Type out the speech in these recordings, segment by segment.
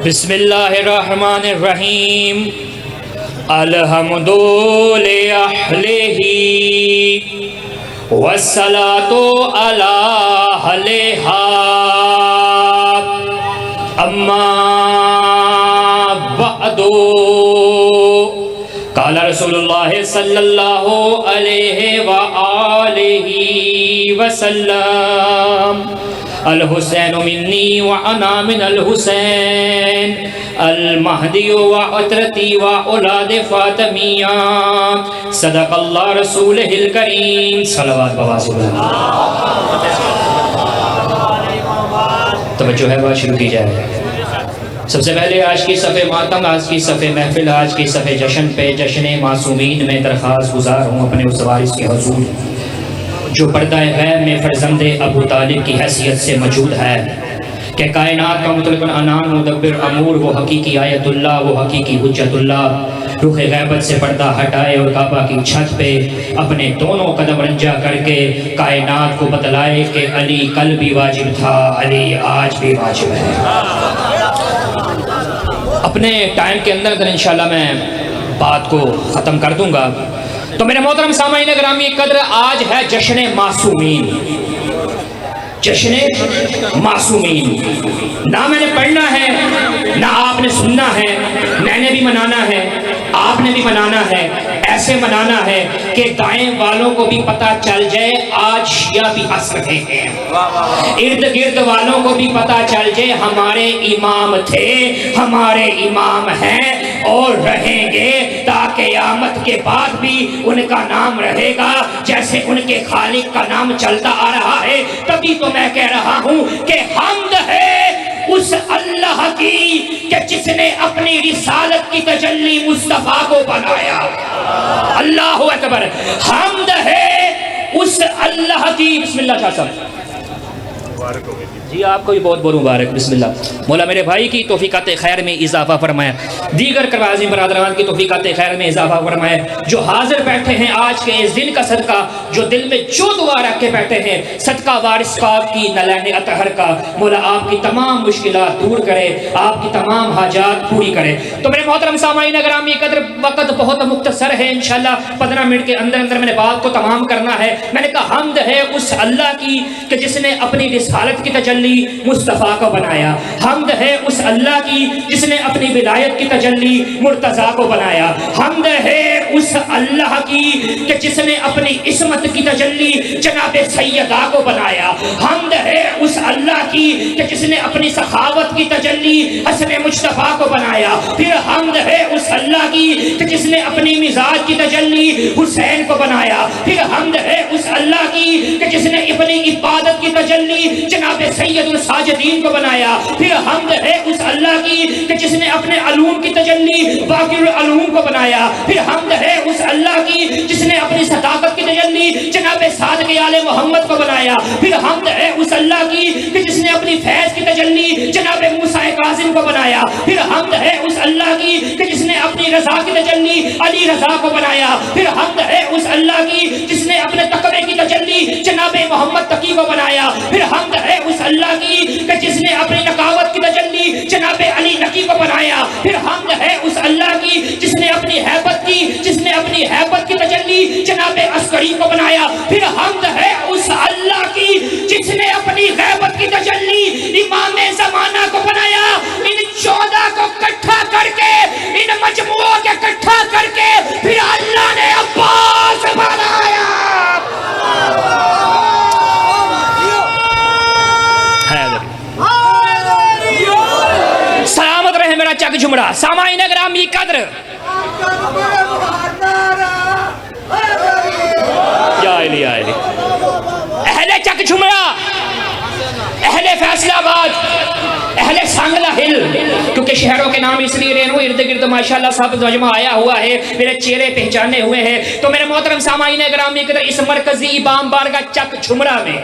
بسم اللہ الرحمن الرحیم الحمد لأہلہ والصلاة علی اہلہا اما بعد قال رسول اللہ صلی اللہ علیہ وآلہ وسلم الحسین منی وانا من الحسین المہدی وعطرتی واولاد فاطمیہ صدق اللہ رسولہ الکریم صلوات بواسط توجہ ہے بات شروع کی جائے۔ سب سے پہلے آج کی صفحہ ماتم، آج کی صفحہ محفل، آج کی صفحہ جشن پہ جشن معصومین میں درخواست گزار ہوں اپنے اس وارث کے حضور جو پردہ غیب میں فرزند ابو طالب کی حیثیت سے موجود ہے کہ کائنات کا مطلق انام مدبر امور، وہ حقیقی آیت اللہ، وہ حقیقی حجت اللہ، رخ غیبت سے پردہ ہٹائے اور کعبہ کی چھت پہ اپنے دونوں قدم رنجا کر کے کائنات کو بتلائے کہ علی کل بھی واجب تھا، علی آج بھی واجب ہے۔ اپنے ٹائم کے اندر انشاءاللہ میں بات کو ختم کر دوں گا۔ تو میرے محترم سامعین گرامی قدر، آج ہے جشن معصومین، جشن معصومین۔ نہ میں نے پڑھنا ہے نہ آپ نے سننا ہے، میں نے بھی منانا ہے آپ نے بھی منانا ہے، ایسے منانا ہے کہ دائیں والوں کو بھی پتہ چل جائے آج شیعہ بھی ہنس رہے ہیں، ارد گرد والوں کو بھی پتہ چل جائے ہمارے امام تھے، ہمارے امام ہیں اور رہیں گے تا قیامت کے بعد بھی ان کا نام رہے گا جیسے ان کے خالق کا نام چلتا آ رہا ہے۔ تبھی تو میں کہہ رہا ہوں کہ حمد ہے اس اللہ کی کہ جس نے اپنی رسالت کی تجلی مصطفیٰ کو بنایا۔ اللہ اکبر، حمد ہے اس اللہ کی۔ بسم اللہ شاہ صاحب جی، آپ کو بھی بہت بہت مبارک۔ بسم اللہ، مولا میرے بھائی کی توفیقات خیر میں اضافہ فرمائے، دیگر عظیم برادران کی توفیقات خیر میں اضافہ فرمائے، جو حاضر بیٹھے ہیں آج کے اس دن کا صدقہ، جو دل میں جو دعا رکھ کے بیٹھے ہیں، صدقہ وارث پاک کی نلین اطہر کا، مولا آپ کی تمام مشکلات دور کرے، آپ کی تمام حاجات پوری کرے۔ تو میرے محترم سامعین گرامی قدر، وقت بہت مختصر ہے، انشاءاللہ 15 منٹ کے اندر اندر میں نے بات کو تمام کرنا ہے۔ میں نے کہا حمد ہے اس اللہ کی کہ جس نے اپنی رسالت کی تجلی مصطفیٰ کو بنایا، حمد ہے اس اللہ کی جس نے اپنی ولایت کی تجلی مرتضیٰ کو بنایا، حمد ہے اس اللہ کی کہ جس نے اپنی عصمت کی تجلی جناب سیدہ کو بنایا، حمد ہے اس اللہ کی کہ جس نے اپنی سخاوت کی تجلی حسن مصطفیٰ کو بنایا، پھر حمد ہے اس اللہ کی کہ جس نے اپنی مزاج کی تجلی حسین کو بنایا، پھر حمد ہے اس اللہ کی کہ جس نے اپنی عبادت کی تجلی جناب سید الساجدین کو بنایا، پھر حمد ہے اس اللہ کی کہ جس نے اپنے علوم کی تجلی باقی العلوم کو بنایا، پھر حمد ہے اس اللہ کی جس نے اپنی صداقت کی تجلی جناب صادق آل محمد کو بنایا، پھر حمد ہے اس اللہ کی کہ جس نے اپنی فیض کی تجلی جناب موسیٰ کاظم کو بنایا، پھر حمد ہے اس اللہ کی کہ جس نے اپنی رضا کی تجلی علی رضا کو بنایا، پھر حمد ہے اس اللہ کی جس نے اپنے تقوی کی تجلی جناب محمد تقی کو بنایا، پھر حمد ہے اس اللہ کی کہ جس نے اپنی نقاوت کی تجلی جناب علی نقی کو بنایا، پھر حمد ہے اس اللہ کی جس نے اپنی حیبت کی تجلی جناب عسکری کو بنایا، پھر حمد ہے اس اللہ کی جس نے اپنی غیبت کی تجلی امام زمانہ کو بنایا۔ ان 14 کو اکٹھا کر کے، ان مجموعوں کے اکٹھا کر کے پھر اللہ نے عباس بنایا۔ سلامت رہے میرا چک جھمڑا۔ سامعین گرامی قدر، یا علی یا علی، اہل چک جھمڑا، اہل فیصلہ آباد، اہل سانگلہ ہل، کیونکہ شہروں کے نام اس لیے رہے ہوں، ارد گرد ماشاءاللہ سب مجمع آیا ہوا ہے، میرے چہرے پہچانے ہوئے ہیں۔ تو میرے محترم سامعین گرامی قدر، اس مرکزی امام بارگاہ چک جھمڑا میں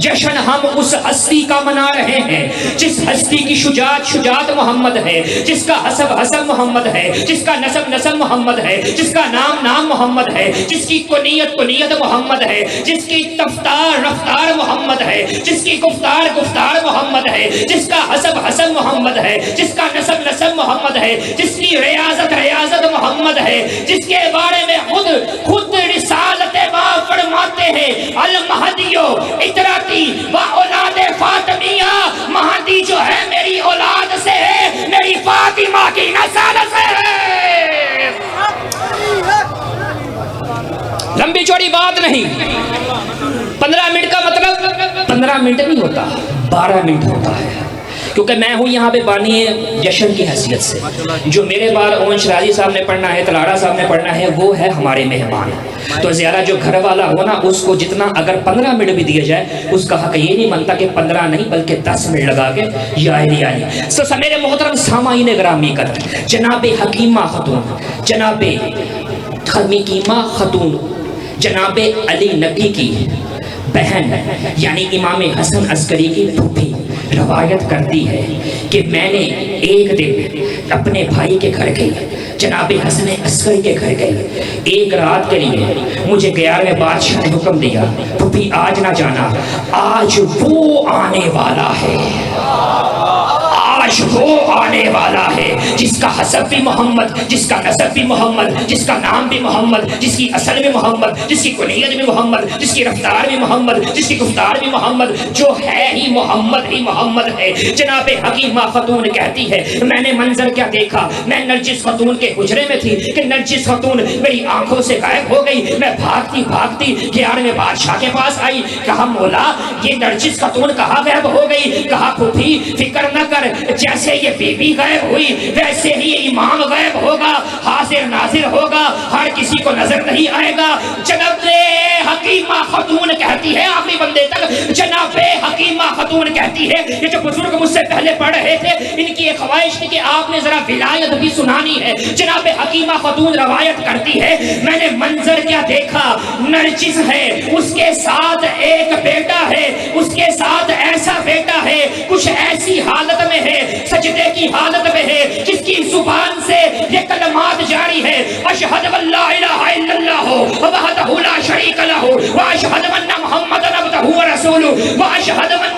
جشن ہم اس ہستی کا منا رہے ہیں جس ہستی کی شجاعت محمد ہے، جس کا حسب محمد ہے، جس کا نسب محمد ہے، جس کا نام محمد ہے، جس کی کنیت محمد ہے، جس کی رفتار محمد ہے، جس کی گفتار محمد ہے، جس کا حسب محمد ہے، جس کا نسب محمد ہے، جس کی ریاضت محمد ہے، جس کے بارے میں خود رسالت باب فرماتے ہیں المہدیو اطراتی و اولاد فاطمیہ، مہدی جو ہے میری اولاد سے ہے، میری فاطمہ کی نسل سے ہے۔ لمبی چوڑی بات نہیں، 15 منٹ کا مطلب 15 منٹ نہیں ہوتا، 12 منٹ ہوتا ہے، کیونکہ میں ہوں یہاں پہ بانی جشن کی حیثیت سے۔ جو میرے بار اون شرازی صاحب نے پڑھنا ہے، تلاڑا صاحب نے پڑھنا ہے، وہ ہے ہمارے مہمان، تو زیادہ جو گھر والا ہو نا اس کو جتنا اگر 15 منٹ بھی دیا جائے، اس کا حق یہ نہیں بنتا کہ 15 نہیں بلکہ 10 منٹ لگا کے سو میرے محترم سامعین گرامی قدر، جناب حکیمہ خاتون، جناب حکیمہ خاتون، جناب علی نبی کی بہن یعنی امام حسن عسکری کی پھوپھی روایت کرتی ہے کہ میں نے ایک دن اپنے بھائی کے گھر گئی، جناب حسن عسکری کے گھر گئی، ایک رات کے لیے مجھے 11ویں بادشاہ نے حکم دیا پھوپھی آج نہ جانا، آج وہ آنے والا ہے، آج وہ آنے والا ہے جس کا حسب بھی محمد، جس کا نسب بھی محمد، جس کا نام بھی محمد، جس کی اصل بھی محمد، جس کی کنیت بھی محمد، جس کی رفتار بھی محمد، جس کی گفتار بھی محمد، جو ہے ہی محمد ہے۔ جناب حکیمہ خاتون کہتی ہے میں نے منظر کیا دیکھا، میں نرجس خاتون کے حجرے میں تھی کہ نرجس خاتون میری آنکھوں سے غائب ہو گئی، میں بھاگتی 11ویں بادشاہ کے پاس آئی، کہا مولا یہ نرجس خاتون کہاں غائب ہو گئی؟ کہا پھوپھی فکر نہ کر، جیسے یہ بی بی غائب ہوئی ویسے ہی امام غائب ہوگا، حاضر ناظر ہوگا، ہر کسی کو نظر نہیں آئے گا۔ جناب حکیمہ خاتون کہتی ہے آخری بندے تک، جناب حکیمہ خاتون کہتی ہے یہ جو بزرگ مجھ سے پہلے پڑھ رہے تھے ان کی ایک خواہش تھی کہ آپ نے ذرا ولایت بھی سنانی ہے۔ جناب حکیمہ خاتون روایت کرتی ہے میں نے منظر کیا دیکھا، نرجس ہے، اس کے ساتھ ایک بیٹا ہے، اس کے ساتھ ایسا بیٹا ہے کچھ ایسی حالت میں ہے، سجدے کی حالت میں ہے، جس کی زبان سے یہ کلمات جاری ہے اشہد ان لا الہ الا اللہ وحدہ لا شریک لہ واشہد ان محمدا عبدہ ورسولہ واشہد ان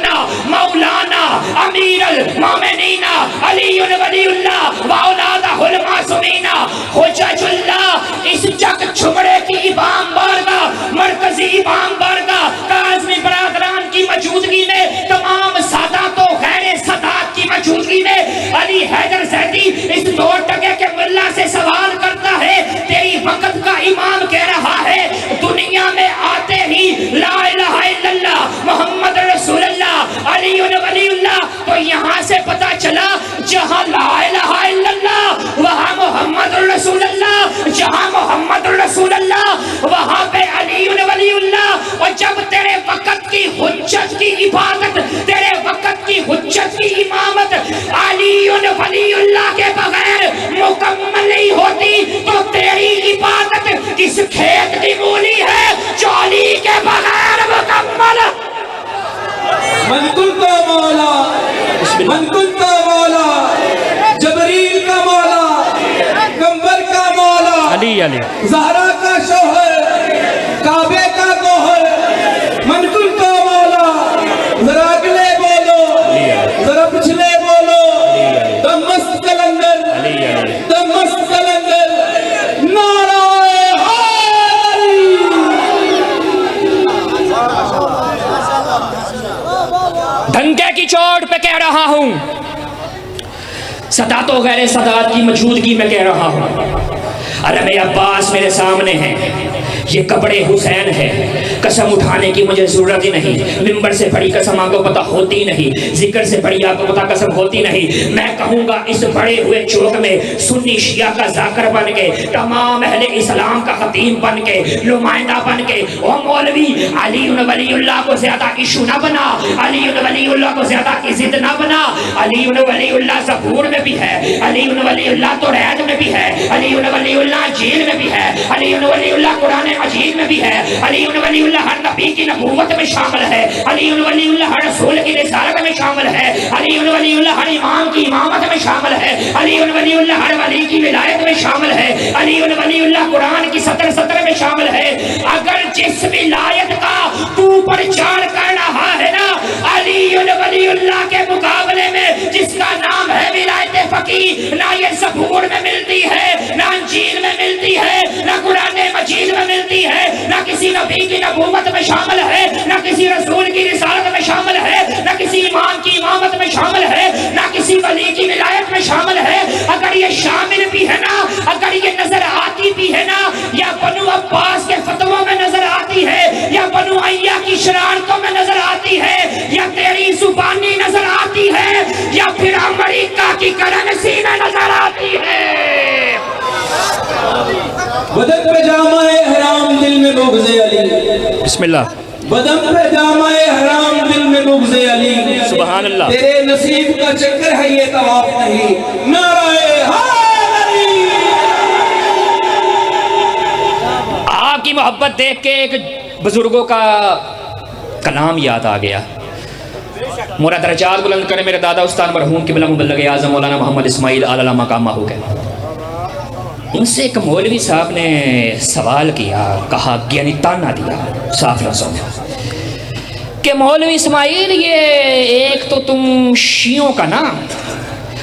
مولانا امیر المومنین علی ولی اللہ واولادہ المعصومین حجج اللہ۔ اس جگ چھمڑے کی امام بارگاہ، مرکزی امام بارگاہ کاظمی برادران کی موجودگی میں، تمام سادات و غیر سادات کی موجودگی میں علی حیدر زیدی اس 2 ٹکے کے ملا سے سوال کرتا ہے تیری وقت کا امام کہہ رہا ہے دنیا میں آتے ہی لا الہ الا اللہ محمد رسول اللہ علی ولی اللہ، تو یہاں سے پتا چلا جہاں لا الہ الا اللہ وہاں محمد رسول اللہ، جہاں محمد رسول اللہ وہاں پہ علی ولی اللہ۔ اور جب تیرے وقت کی حجت کی عبادت، تیرے وقت کی حجت کی امامت علی ولی اللہ کے بغیر مکمل نہیں ہوتی، تو تیری عبادت کس کھیت کی مولی ہے جو علی کے بغیر مکمل؟ من کنت مولا، من کنت مولا، جبریل کا مولا، کمبر کا مولا، علی زہرا کا شوہر، کعبے کا گوہر، من کنت مولا، ذرا اگلے بولو، ذرا پچھلے بولو، دم مست کلندر، دم مست کلندر، نعرہ حیدری۔ ڈھنکے کی چوٹ پہ کہہ رہا ہوں، سادات و غیر سادات کی موجودگی میں کہہ رہا ہوں، علم عباس میرے سامنے ہیں، یہ کپڑے حسین ہے، قسم اٹھانے کی مجھے ضرورت ہی نہیں، ممبر سے بڑی قسم آپ کو پتہ ہوتی نہیں، ذکر سے بڑی آپ کو پتہ قسم ہوتی نہیں۔ میں کہوں گا اس بڑے ہوئے چوک میں سنی شیعہ کا ذاکر بن کے، تمام اہل اسلام کا خطیب بن کے، نمائندہ بن کے، او مولوی علی ولی اللہ کو زیادہ ایشو نہ بنا، علی ولی اللہ کو زیادہ عزت نہ بنا۔ علی ولی اللہ زبور میں بھی ہے، علی ولی اللہ توریت میں بھی ہے، علی ولی اللہ انجیل میں بھی ہے، علی ولی اللہ قرآن مجید میں بھی ہے، علی ولی اللہ ہر نبی کی نبوت میں شامل ہے، علی ولی اللہ ہر رسول کی رسالت میں شامل ہے، علی ولی اللہ ہر امام کی امامت میں شامل ہے، علی ولی اللہ ہر ولی کی ولایت میں شامل ہے، علی ولی اللہ قرآن کی سطر میں شامل ہے۔ اگر جس ولایت کا تو پرچار کر رہا ہے نا علی ولی اللہ کے مقابلے میں جس کا نام ہے ولایت کی نہ یہ زبور میں ملتی ہے، نہ انجیل میں ملتی ہے، نہ قرآن مجید میں ملتی ہے، نہ کسی نبی کی نبوت میں شامل ہے، نہ کسی رسول کی رسالت میں شامل ہے، نہ کسی امام کی امامت میں شامل ہے، نہ کسی ولی کی ولایت میں شامل ہے۔ اگر یہ شامل بھی ہے نا، اگر یہ نظر آتی بھی ہے نا، یا بنو عباس کے فتووں میں نظر آتی ہے، یا بنو عیہ کی شرارتوں میں نظر آتی ہے، یا تیری زبانی نظر آتی ہے، یا پھر امریکہ کی کرنسی میں نظر آتی ہے۔ بدن پہ جامع حرام دل میں بغض علی، بسم اللہ، بدن پہ جامع حرام دل میں بغض علی، سبحان اللہ۔ تیرے نصیب کا چکر ہے یہ طواف نہیں، نعرہ حیدری۔ آپ کی محبت دیکھ کے ایک بزرگوں کا کلام یاد آ گیا، مورا درجات بلند کرے میرے دادا استاد مرحوم قبلہ مبلغ اعظم مولانا محمد اسماعیل آلہ مقامہ ہو گئے۔ ان سے ایک مولوی صاحب نے سوال کیا، کہا، یعنی تانا دیا صاف لفظوں میں کہ مولوی اسماعیل یہ ایک تو تم شیعوں کا نا،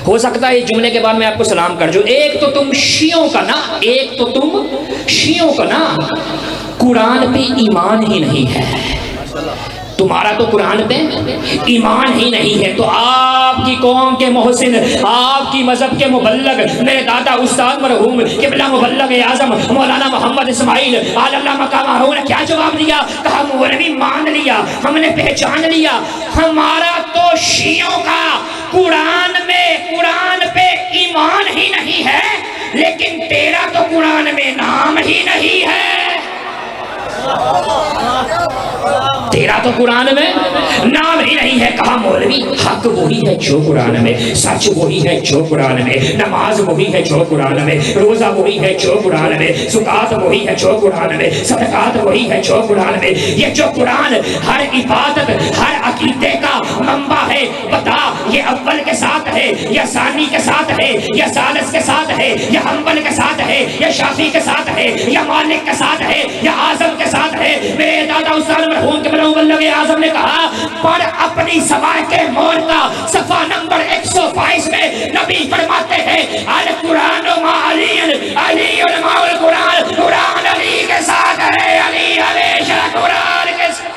ہو سکتا ہے اس جملے کے بعد میں آپ کو سلام کر جو، ایک تو تم شیعوں کا نا، ایک تو تم شیعوں کا نا قرآن پہ ایمان ہی نہیں ہے، تمہارا تو قرآن پہ ایمان ہی نہیں ہے، تو آپ کی قوم کے محسن، آپ کی مذہب کے مبلغ میرے دادا استاد مرحوم قبلہ مبلغ اعظم مولانا محمد اسماعیل آلہ مقامہ نے کیا جواب دیا؟ کہا مولوی مان لیا، ہم نے پہچان لیا، ہمارا تو شیعوں کا قرآن پہ ایمان ہی نہیں ہے، لیکن تیرا تو قرآن میں نام ہی نہیں ہے، تیرا تو قرآن میں نام ہی نہیں ہے۔ کہا مولوی حق وہی ہے جو قرآن میں، سچ وہی ہے جو قرآن میں، نماز وہی ہے جو قرآن میں، روزہ وہی ہے جو قرآن میں، زکات وہی ہے جو قرآن میں، صدقات وہی ہے جو قرآن میں۔ یہ جو قرآن ہر عبادت، ہر عقیدے کا منبع ہے، بتا یہ اول کے ساتھ ہے یا ثانی کے ساتھ ہے یا ثالث کے ساتھ ہے یا حنبل کے ساتھ ہے یا شافعی کے ساتھ ہے یا مالک کے ساتھ ہے یا اعظم کے ساتھ ہے؟ میرے دادا استاد مرحوم قبلہ مبلغ اعظم نے کہا پڑھ اپنی سوائے کے مور کا صفحہ نمبر 122 میں نبی فرماتے ہیں القرآن مع علی، علی مع القرآن، قرآن علی کے ساتھ ہے، علی ہمیشہ قرآن کے ساتھ۔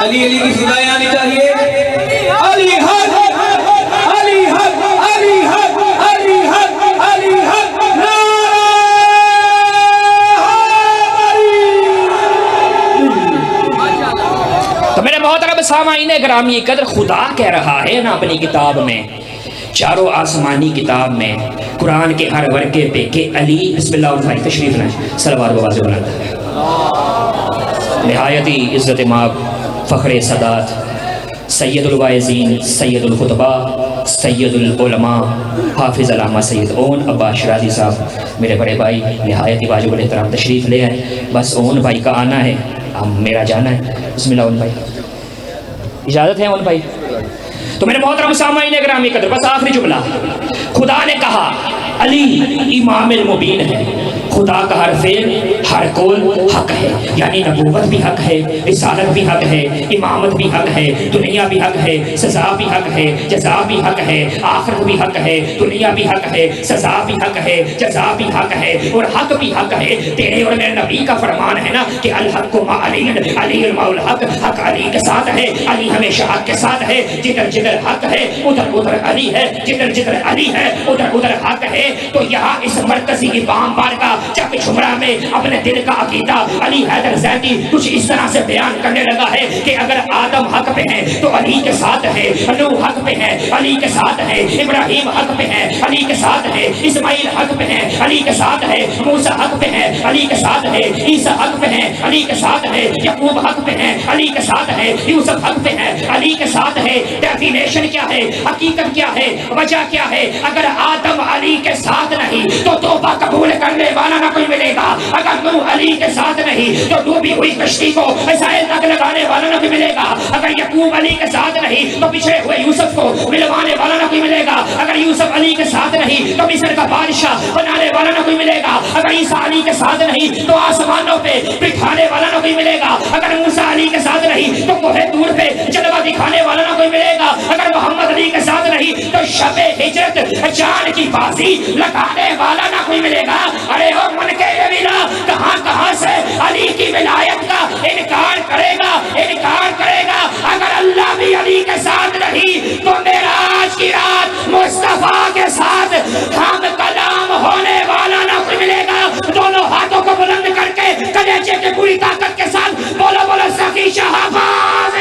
علی علی کی صدائیں آنی چاہیے، علی حق، علی حق، علی حق، علی حق، علی حق، نعرہ حیدری۔ تو میرے محترم سامعین گرامی قدر، خدا کہہ رہا ہے نا اپنی کتاب میں، چاروں آسمانی کتاب میں، قرآن کے ہر ورقے پہ کہ علی، بسم اللہ اور بھائی تشریف لائیں، صلوات و واضح بلند ہے، نہایتی عزت مآب فخر سادات سید الواعظین، سید الخطباء، سید العلماء، حافظ علامہ سید اون عباس شرازی صاحب میرے بڑے بھائی نہایت واجب الاحترام تشریف لے آئے، بس اون بھائی کا آنا ہے، ہم میرا جانا ہے، بسم اللہ اون بھائی، اجازت ہے اون بھائی؟ تو میرے محترم سامعین گرامی قدر، بس آخری جملہ، خدا نے کہا علی امام المبین ہے، خدا کا ہر فعل ہر قول حق ہے، یعنی نبوت بھی حق ہے، رسالت بھی حق ہے، امامت بھی حق ہے، دنیا بھی حق ہے، سزا بھی حق ہے، جزا بھی حق ہے، آخرت بھی حق ہے، دنیا بھی حق ہے، سزا بھی حق ہے، جزا بھی حق ہے، اور حق بھی حق ہے۔ تیرے اور میرے نبی کا فرمان ہے نا کہ الحق مع علی، علی مع الحق، حق علی کے ساتھ ہے، علی ہمیشہ حق کے ساتھ ہے، جدھر جدھر حق ہے ادھر ادھر علی ہے، جدھر جدھر علی ہے ادھر ادھر حق ہے۔ تو یہاں اس مرکزی امام بارگاہ چک شمرہ میں اپنے دل کا عقیدہ علی حیدر زیدی کچھ اس طرح سے بیان کرنے لگا ہے کہ اگر آدم حق پہ ہیں تو علی کے ساتھ ہے، نوح حق پہ ہیں علی کے ساتھ ہے، ابراہیم حق پہ ہیں علی کے ساتھ ہے، اسماعیل حق پہ ہیں علی کے ساتھ ہے، موسیٰ حق پہ ہیں علی کے ساتھ ہے، عیسیٰ حق پہ ہیں علی کے ساتھ ہے، یعقوب حق پہ ہیں علی کے ساتھ ہے، یوسف حق پہ ہیں علی کے ساتھ ہے۔ ڈیفینیشن کیا ہے، حقیقت کیا ہے، وجہ کیا ہے؟ اگر آدم علی کے ساتھ نہیں تو توبہ قبول کرنے والا والا نہ کوئی ملے گا. اگر نوح علی کے ساتھ نہیں تو ڈوبی ہوئی کشتی کو میزائل تک لگانے والا نہ کوئی ملے گا. اگر یعقوب علی کے ساتھ نہیں تو پچھڑے ہوئے یوسف کو ملوانے والا نہ کوئی ملے گا. اگر یوسف علی کے ساتھ نہیں تو مصر کا بادشاہ بنانے والا نہ کوئی ملے گا. اگر عیسیٰ علی کے ساتھ نہیں تو آسمانوں پہ بٹھانے والا نہ کوئی ملے گا. اگر موسیٰ علی کے ساتھ نہیں تو کوہ طور پہ جلوہ دکھانے والا نہ کوئی ملے گا. اگر محمد علی کے ساتھ نہیں تو شب ہجرت جان کی بازی لگانے والا نہ کوئی ملے گا. ارے او من کے ویلا کہاں کہاں سے علی کی ولایت کا انکار کرے گا, انکار کرے گا. اگر اللہ بھی علی کے ساتھ نہیں تو معراج کی رات مصطفیٰ کے ساتھ ہم کلام ہونے والا نہ کوئی ملے گا. دونوں ہاتھوں کو بلند کر کے کلیجے کے پوری طاقت کے ساتھ بولو بولو سخی شاہ باز